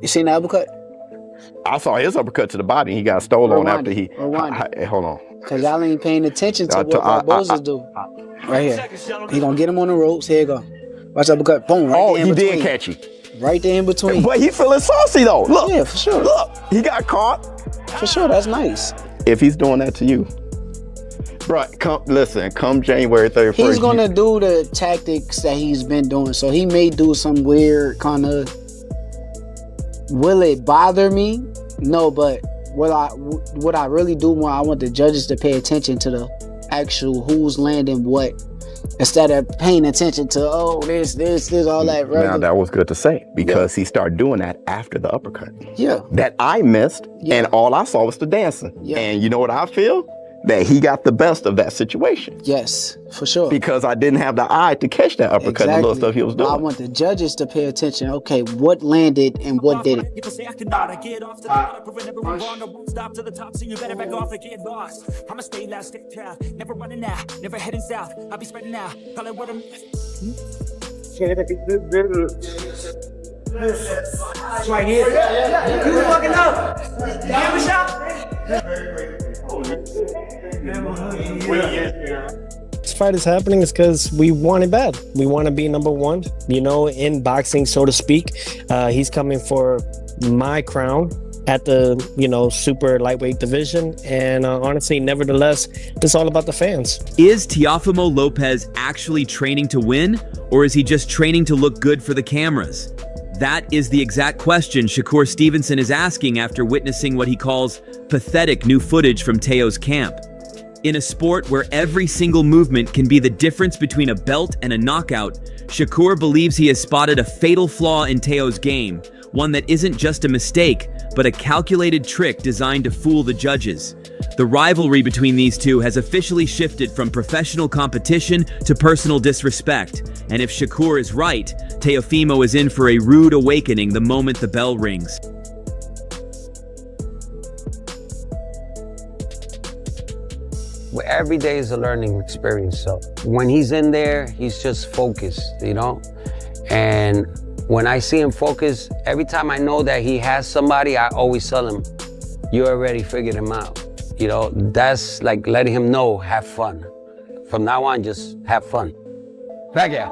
You seen the uppercut? I saw his uppercut to the body. He got stolen on after he. Rewind. Hold on. Cause y'all ain't paying attention to what Barboza's do. Right here. He gonna get him on the ropes. Here you go. Watch the uppercut. Boom. Right there in between. Did catch you. Right there in between. But he feeling saucy though. Look. Yeah, for sure. Look. He got caught. For sure. That's nice. If he's doing that to you, bro, come January 31st. He's gonna do the tactics that he's been doing. So he may do some weird kind of. Will it bother me? No, but what I really do want, I want the judges to pay attention to the actual who's landing what, instead of paying attention to this, all that. Now that was good to say because he started doing that after the uppercut. Yeah. That I missed, and all I saw was the dancing. Yeah. And you know what I feel? That he got the best of that situation. Yes, for sure. Because I didn't have the eye to catch that uppercut and the little stuff he was doing. I want the judges to pay attention. Okay, what landed and what didn't. People say I cannot get off to the bottom, proving never wrong. I won't stop to the top, so you better back off and get lost. I'ma stay loud, stay proud, never running out, never heading south. I'll be spreading out, call it what I'm. It's right here. You fucking up. You have a shot. This fight is happening is because we want it bad. We want to be number one, in boxing, so to speak. He's coming for my crown at the, super lightweight division. And honestly, nevertheless, it's all about the fans. Is Teofimo Lopez actually training to win, or is he just training to look good for the cameras? That is the exact question Shakur Stevenson is asking after witnessing what he calls pathetic new footage from Teo's camp. In a sport where every single movement can be the difference between a belt and a knockout, Shakur believes he has spotted a fatal flaw in Teo's game, one that isn't just a mistake, but a calculated trick designed to fool the judges. The rivalry between these two has officially shifted from professional competition to personal disrespect, and if Shakur is right, Teofimo is in for a rude awakening the moment the bell rings. Well, every day is a learning experience, so when he's in there, he's just focused, and when I see him focus, every time I know that he has somebody, I always tell him, you already figured him out. That's like letting him know, have fun. From now on, just have fun. Back air.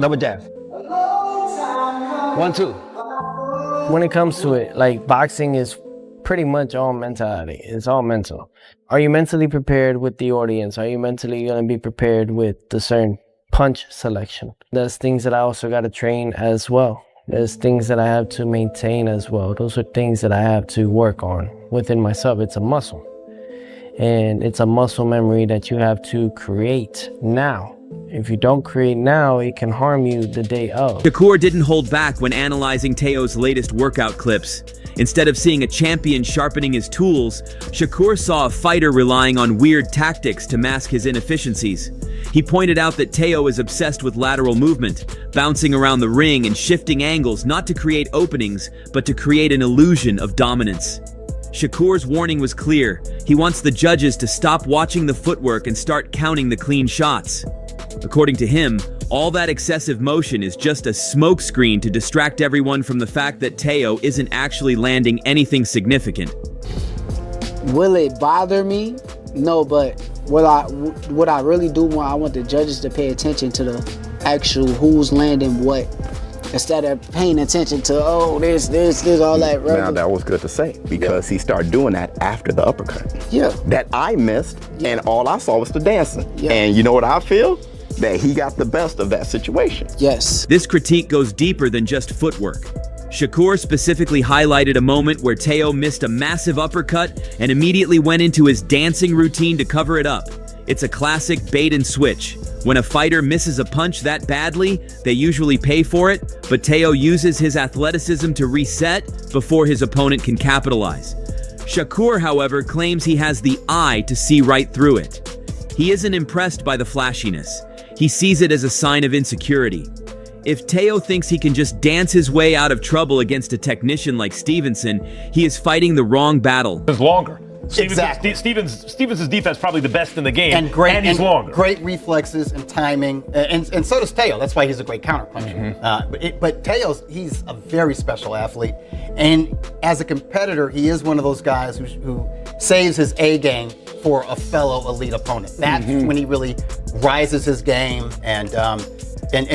Double jab. 1, 2. When it comes to it, boxing is pretty much all mentality. It's all mental. Are you mentally prepared with the audience? Are you mentally going to be prepared with the certain punch selection? There's things that I also got to train as well. There's things that I have to maintain as well. Those are things that I have to work on within myself. It's a muscle. And it's a muscle memory that you have to create now. If you don't create now, it can harm you the day of. Shakur didn't hold back when analyzing Teo's latest workout clips. Instead of seeing a champion sharpening his tools, Shakur saw a fighter relying on weird tactics to mask his inefficiencies. He pointed out that Teo is obsessed with lateral movement, bouncing around the ring and shifting angles not to create openings, but to create an illusion of dominance. Shakur's warning was clear. He wants the judges to stop watching the footwork and start counting the clean shots. According to him, all that excessive motion is just a smokescreen to distract everyone from the fact that Teo isn't actually landing anything significant. Will it bother me? No, but what I really do want, I want the judges to pay attention to the actual who's landing what, instead of paying attention to this, all that. Now that was good to say because he started doing that after the uppercut. Yeah. That I missed, and all I saw was the dancing. Yeah. And you know what I feel? That he got the best of that situation. Yes. This critique goes deeper than just footwork. Shakur specifically highlighted a moment where Teo missed a massive uppercut and immediately went into his dancing routine to cover it up. It's a classic bait and switch. When a fighter misses a punch that badly, they usually pay for it, but Teo uses his athleticism to reset before his opponent can capitalize. Shakur, however, claims he has the eye to see right through it. He isn't impressed by the flashiness. He sees it as a sign of insecurity. If Teo thinks he can just dance his way out of trouble against a technician like Stevenson, he is fighting the wrong battle. It's longer. Exactly. Stevens' defense probably the best in the game, and he's longer. Great reflexes and timing, and so does Teo. That's why he's a great counterpuncher. But Teo's, he's a very special athlete, and as a competitor, he is one of those guys who saves his A game for a fellow elite opponent. That's when he really rises his game and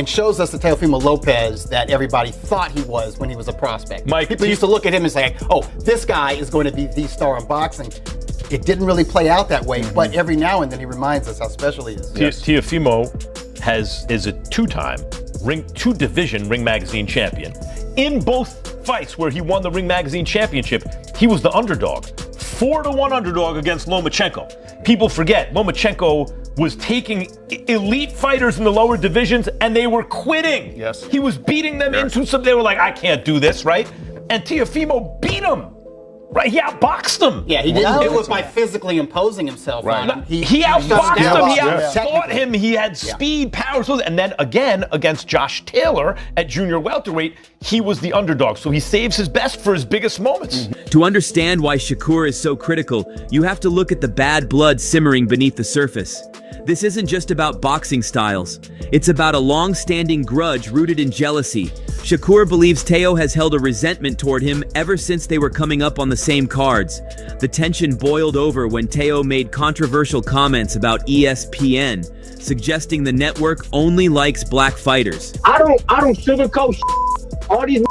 shows us the Teofimo Lopez that everybody thought he was when he was a prospect. People used to look at him and say, oh, this guy is going to be the star in boxing. It didn't really play out that way, but every now and then he reminds us how special he is. Teofimo is a two-division Ring Magazine champion. In both fights where he won the Ring Magazine championship, he was the underdog. 4-1 underdog against Lomachenko. People forget, Lomachenko was taking elite fighters in the lower divisions and they were quitting. Yes. He was beating them into some, they were like, I can't do this, right? And Teofimo beat him. Right, he outboxed him. Yeah, he didn't do it by physically imposing himself on him. He outboxed him. He outfought him. He had speed, power, and then again against Josh Taylor at junior welterweight, he was the underdog. So he saves his best for his biggest moments. To understand why Shakur is so critical, you have to look at the bad blood simmering beneath the surface. This isn't just about boxing styles. It's about a long-standing grudge rooted in jealousy. Shakur believes Teo has held a resentment toward him ever since they were coming up on the same cards. The tension boiled over when Teo made controversial comments about ESPN, suggesting the network only likes black fighters. I don't sugarcoat all these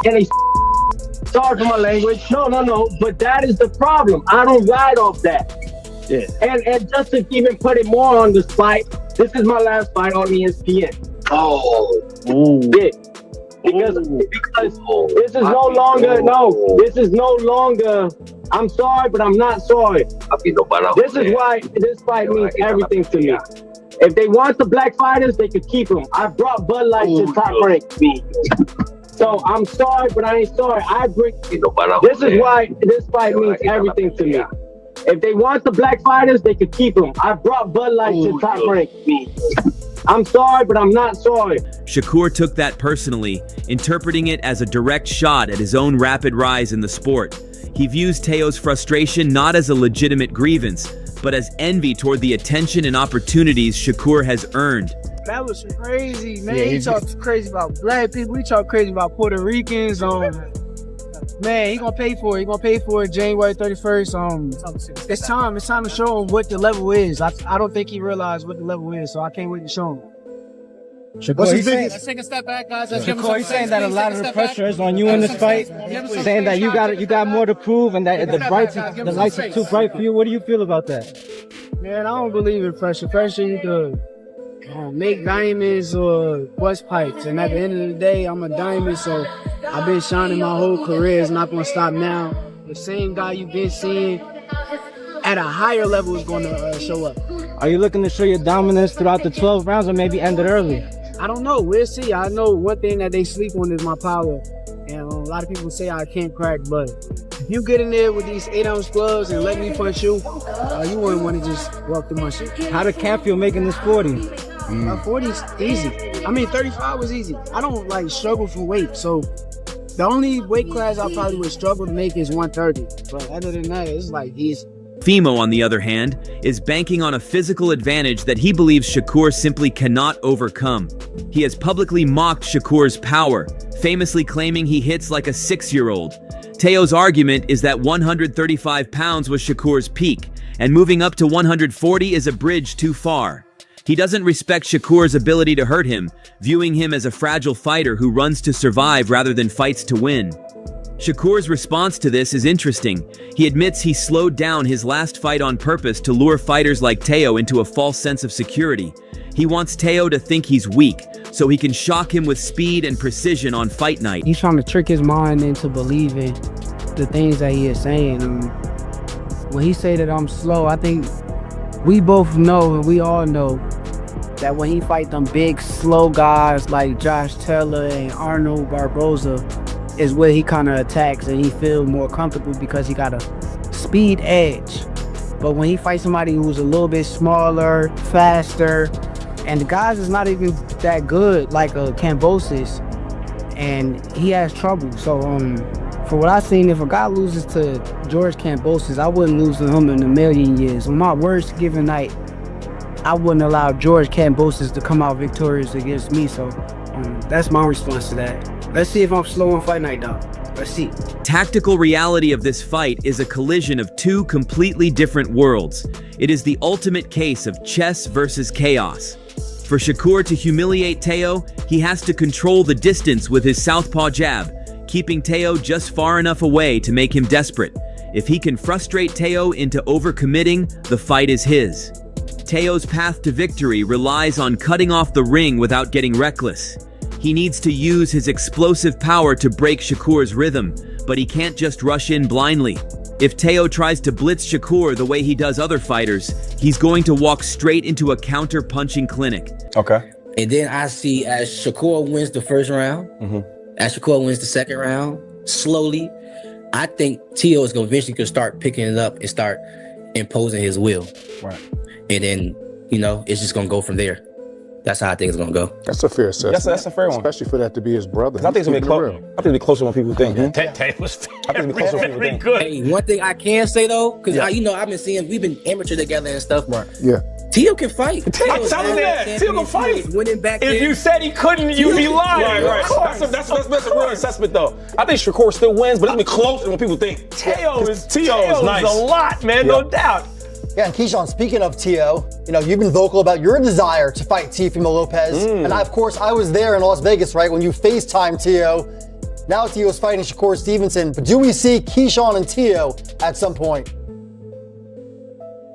and they sorry for my language. No, but that is the problem. I don't ride off that. Yeah. And just to even put it more on the spot, this is my last fight on ESPN. Yeah. Because this is this is no longer, I'm sorry, but I'm not sorry. This is why this fight means everything to me. If they want the black fighters, they could keep them. I brought Bud Light to top rank. So I'm sorry, but I ain't sorry. I agree. This is why this fight means everything to me. If they want the black fighters, they could keep them. I brought Bud Light to top rank. I'm sorry, but I'm not sorry. Shakur took that personally, interpreting it as a direct shot at his own rapid rise in the sport. He views Teo's frustration not as a legitimate grievance, but as envy toward the attention and opportunities Shakur has earned. That was crazy, man. He talked crazy about black people. He talked crazy about Puerto Ricans. Man, he gonna pay for it. He gonna pay for it January 31st. It's time to show him what the level is. I don't think he realized what the level is, so I can't wait to show him. Let's take a step back, guys. Shakur, he's saying that a lot of the pressure is on you in this fight, saying that you got more to prove and that the lights are too bright for you. What do you feel about that? Man, I don't believe in pressure. Pressure, you could make diamonds or bust pipes, and at the end of the day, I'm a diamond, so I've been shining my whole career. It's not gonna stop now. The same guy you've been seeing at a higher level is gonna show up. Are you looking to show your dominance throughout the 12 rounds or maybe end it early? I don't know. We'll see. I know one thing that they sleep on is my power. And a lot of people say I can't crack, but if you get in there with these 8-ounce gloves and let me punch you, you wouldn't want to just walk through my shit. How did Camp feel making this 40? 40's easy. I mean, 35 was easy. I don't struggle for weight, so the only weight class I probably would struggle to make is 130. But other than that, it's easy. Teofimo, on the other hand, is banking on a physical advantage that he believes Shakur simply cannot overcome. He has publicly mocked Shakur's power, famously claiming he hits like a 6-year-old. Teo's argument is that 135 pounds was Shakur's peak, and moving up to 140 is a bridge too far. He doesn't respect Shakur's ability to hurt him, viewing him as a fragile fighter who runs to survive rather than fights to win. Shakur's response to this is interesting. He admits he slowed down his last fight on purpose to lure fighters like Teo into a false sense of security. He wants Teo to think he's weak, so he can shock him with speed and precision on fight night. He's trying to trick his mind into believing the things that he is saying. When he say that I'm slow, I think we both know, and we all know, that when he fight them big, slow guys like Josh Taylor and Arnold Barboza, is where he kind of attacks and he feels more comfortable because he got a speed edge. But when he fights somebody who's a little bit smaller, faster, and the guys is not even that good, like Cambosis, and he has trouble. So For what I seen, if a guy loses to George Kambosos, I wouldn't lose to him in a million years. On my worst given night, I wouldn't allow George Kambosos to come out victorious against me. So that's my response to that. Let's see if I'm slow on fight night, though. Let's see. Tactical reality of this fight is a collision of two completely different worlds. It is the ultimate case of chess versus chaos. For Shakur to humiliate Teo, he has to control the distance with his southpaw jab, keeping Teo just far enough away to make him desperate. If he can frustrate Teo into overcommitting, the fight is his. Teo's path to victory relies on cutting off the ring without getting reckless. He needs to use his explosive power to break Shakur's rhythm, but he can't just rush in blindly. If Teo tries to blitz Shakur the way he does other fighters, he's going to walk straight into a counter-punching clinic. Okay. And then I see as Shakur wins the first round, as Shakur wins the second round, slowly, I think Teo is going to eventually start picking it up and start imposing his will. Right. And then, you know, it's just going to go from there. That's how I think it's going to go. That's a fair assessment. That's a fair one. Especially for that to be his brother. I think it's going to be close. I think it'll be closer than people think. Tay was very good. Hey, one thing I can say though, because you know, I've been seeing, we've been amateur together and stuff. Right. Yeah. Teo can fight. I'm telling you that. Teo can fight. Winning back If then. you said he couldn't, you'd be lying. Right. That's a real assessment, though. I think Shakur still wins, but it's going to be closer than what people think. Teo is nice. A lot, man, no doubt. Yeah, and Keyshawn, speaking of Teo, you know, you've been vocal about your desire to fight Teofimo Lopez. And of course, I was there in Las Vegas, right, when you FaceTimed Teo. Now Teo's fighting Shakur Stevenson. But do we see Keyshawn and Teo at some point?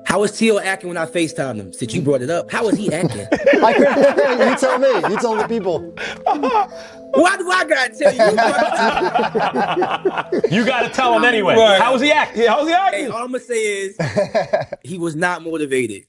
How was Teo acting when I FaceTimed him? Since you brought it up, how was he acting? You tell me. You tell the people. Why do I gotta tell you? You gotta tell him anyway. Right. How was he acting? How's he acting? Hey, all I'm gonna say is he was not motivated.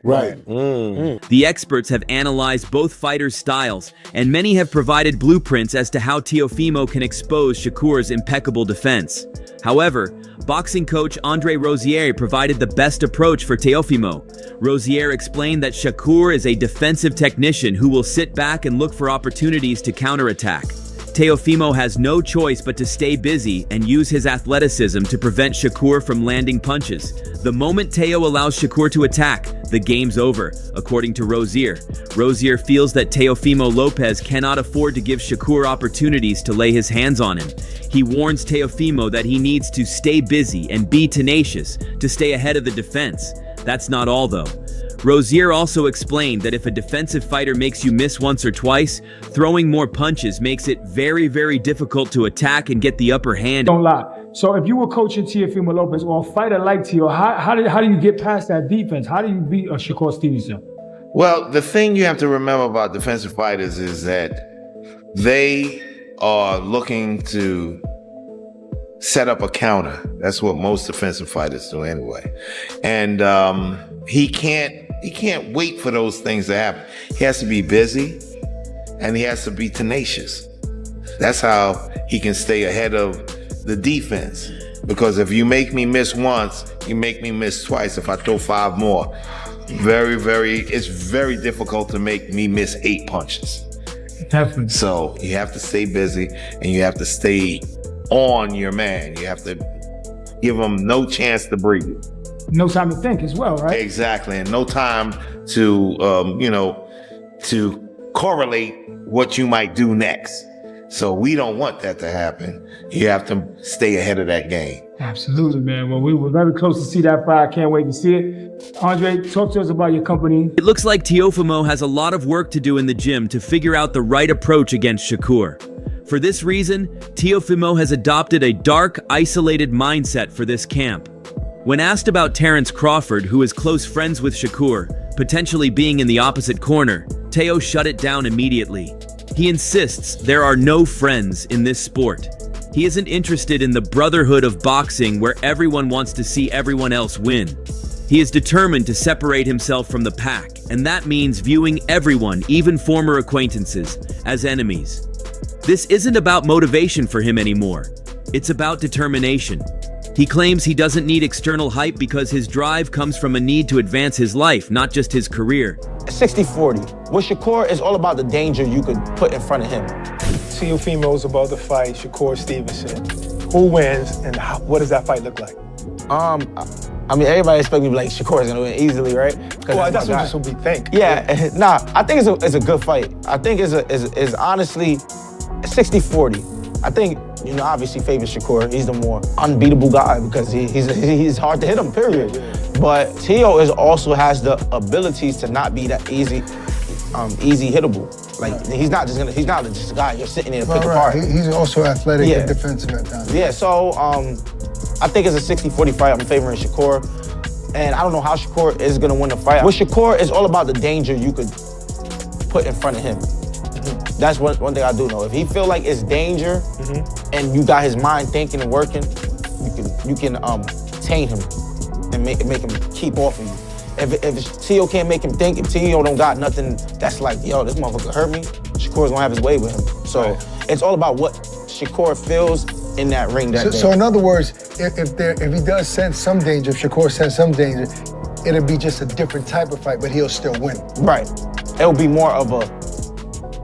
Right. The experts have analyzed both fighters' styles, and many have provided blueprints as to how Teofimo can expose Shakur's impeccable defense. However, boxing coach Andre Rosier provided the best approach for Teofimo. Rosier explained that Shakur is a defensive technician who will sit back and look for opportunities to counterattack. Teofimo has no choice but to stay busy and use his athleticism to prevent Shakur from landing punches. The moment Teo allows Shakur to attack, the game's over, according to Rosier. Rosier feels that Teofimo Lopez cannot afford to give Shakur opportunities to lay his hands on him. He warns Teofimo that he needs to stay busy and be tenacious to stay ahead of the defense. That's not all, though. Rosier also explained that if a defensive fighter makes you miss once or twice, throwing more punches makes it very, very difficult to attack and get the upper hand. Don't lie. So if you were coaching Teofimo Lopez or a fighter like Teo, how do you get past that defense? How do you beat Shakur Stevenson? Well, the thing you have to remember about defensive fighters is that they are looking to set up a counter. That's what most defensive fighters do anyway. And he can't wait for those things to happen. He has to be busy and he has to be tenacious. That's how he can stay ahead of the defense. Because if you make me miss once, you make me miss twice. If I throw 5 more, it's very difficult to make me miss 8 punches. Definitely. So you have to stay busy and you have to stay on your man. You have to give him no chance to breathe. No time to think as well, right? Exactly, and no time to to correlate what you might do next. So we don't want that to happen. You have to stay ahead of that game. Absolutely, man. Well, we were very close to see that fight. I can't wait to see it. Andre, talk to us about your company. It looks like Teofimo has a lot of work to do in the gym to figure out the right approach against Shakur. For this reason, Teofimo has adopted a dark, isolated mindset for this camp. When asked about Terrence Crawford, who is close friends with Shakur, potentially being in the opposite corner, Teo shut it down immediately. He insists there are no friends in this sport. He isn't interested in the brotherhood of boxing where everyone wants to see everyone else win. He is determined to separate himself from the pack, and that means viewing everyone, even former acquaintances, as enemies. This isn't about motivation for him anymore. It's about determination. He claims he doesn't need external hype because his drive comes from a need to advance his life, not just his career. 60-40. With Shakur, it's all about the danger you could put in front of him. Teofimo's about to fight Shakur Stevenson. Who wins, and what does that fight look like? I mean, everybody expect me to be like, Shakur's gonna win easily, right? Well, that's what we think. Yeah, nah, I think it's a good fight. I think it's honestly 60-40. I think, obviously favors Shakur. He's the more unbeatable guy because he's hard to hit him, period. But Teo also has the abilities to not be that easy hittable. Like he's not just a guy you're sitting there to pick apart. He's also athletic and defensive at times. Yeah, so I think it's a 60-40 fight. I'm favoring Shakur. And I don't know how Shakur is gonna win the fight. With Shakur, it's all about the danger you could put in front of him. That's one thing I do know. If he feel like it's danger and you got his mind thinking and working, you can tame him and make him keep off of you. If Teo can't make him think, if Teo don't got nothing that's like, yo, this motherfucker hurt me, Shakur's gonna have his way with him. So it's all about what Shakur feels in that ring that day. So in other words, if he does sense some danger, if Shakur sense some danger, it'll be just a different type of fight, but he'll still win. Right. It'll be more of a,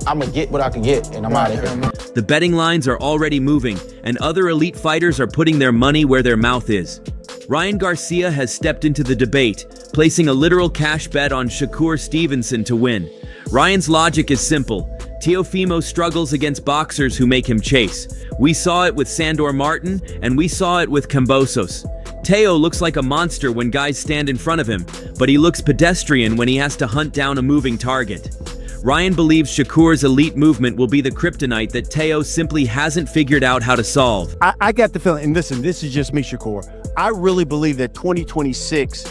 I'm gonna get what I can get and I'm out of here. The betting lines are already moving, and other elite fighters are putting their money where their mouth is. Ryan Garcia has stepped into the debate, placing a literal cash bet on Shakur Stevenson to win. Ryan's logic is simple. Teofimo struggles against boxers who make him chase. We saw it with Sandor Martin, and we saw it with Kambosos. Teo looks like a monster when guys stand in front of him, but he looks pedestrian when he has to hunt down a moving target. Ryan believes Shakur's elite movement will be the kryptonite that Teo simply hasn't figured out how to solve. I got the feeling, and listen, this is just me, Shakur. I really believe that 2026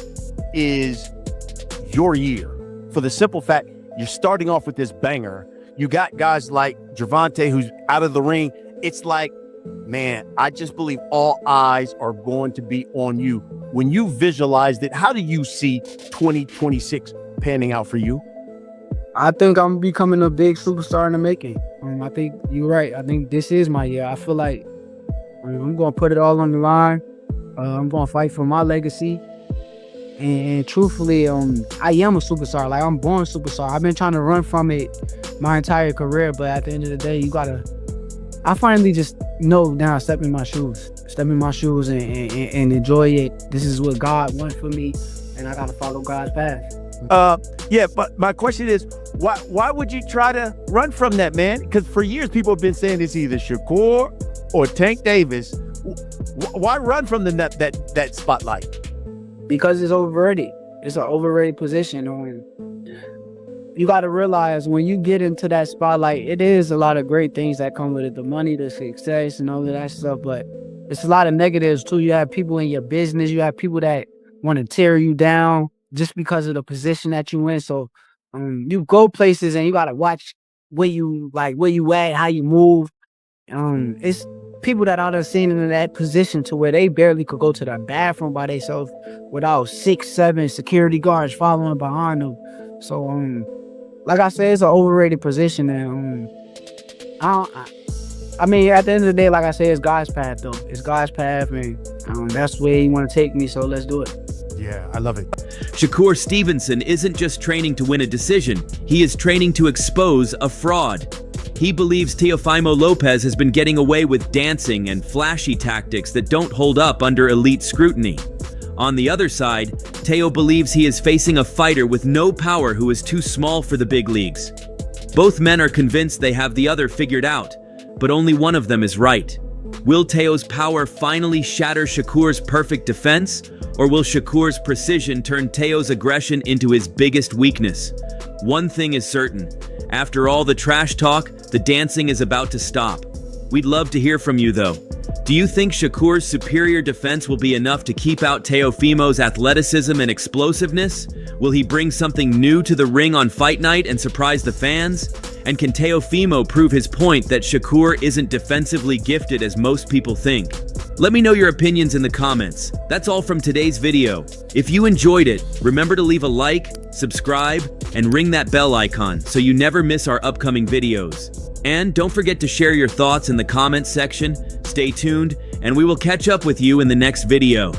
is your year. For the simple fact, you're starting off with this banger. You got guys like Gervonta who's out of the ring. It's like, man, I just believe all eyes are going to be on you. When you visualized it, how do you see 2026 panning out for you? I think I'm becoming a big superstar in the making. I think you're right. I think this is my year. I feel like I'm going to put it all on the line. I'm going to fight for my legacy. And truthfully, I am a superstar. Like, I'm born a superstar. I've been trying to run from it my entire career, but at the end of the day, I finally just know now, step in my shoes and enjoy it. This is what God wants for me, and I got to follow God's path. Yeah, but my question is, why would you try to run from that, man? Because for years, people have been saying it's either Shakur or Tank Davis. Why run from that spotlight? Because it's overrated. It's an overrated position. You got to realize when you get into that spotlight, it is a lot of great things that come with it. The money, the success, and all of that stuff. But it's a lot of negatives too. You have people in your business. You have people that want to tear you down just because of the position that you in. So you go places and you got to watch where you at, how you move. It's people that are seen in that position to where they barely could go to the bathroom by themselves without 6-7 security guards following behind them. So, like I said, it's an overrated position. And I mean, at the end of the day, like I said, it's God's path, though. It's God's path, and that's where He want to take me. So let's do it. Yeah, I love it. Shakur Stevenson isn't just training to win a decision. He is training to expose a fraud. He believes Teofimo Lopez has been getting away with dancing and flashy tactics that don't hold up under elite scrutiny. On the other side, Teo believes he is facing a fighter with no power who is too small for the big leagues. Both men are convinced they have the other figured out, but only one of them is right. Will Teo's power finally shatter Shakur's perfect defense, or will Shakur's precision turn Teo's aggression into his biggest weakness? One thing is certain. After all the trash talk, the dancing is about to stop. We'd love to hear from you, though. Do you think Shakur's superior defense will be enough to keep out Teofimo's athleticism and explosiveness? Will he bring something new to the ring on fight night and surprise the fans? And can Teofimo prove his point that Shakur isn't defensively gifted as most people think? Let me know your opinions in the comments. That's all from today's video. If you enjoyed it, remember to leave a like, subscribe, and ring that bell icon so you never miss our upcoming videos. And don't forget to share your thoughts in the comments section. Stay tuned, and we will catch up with you in the next video.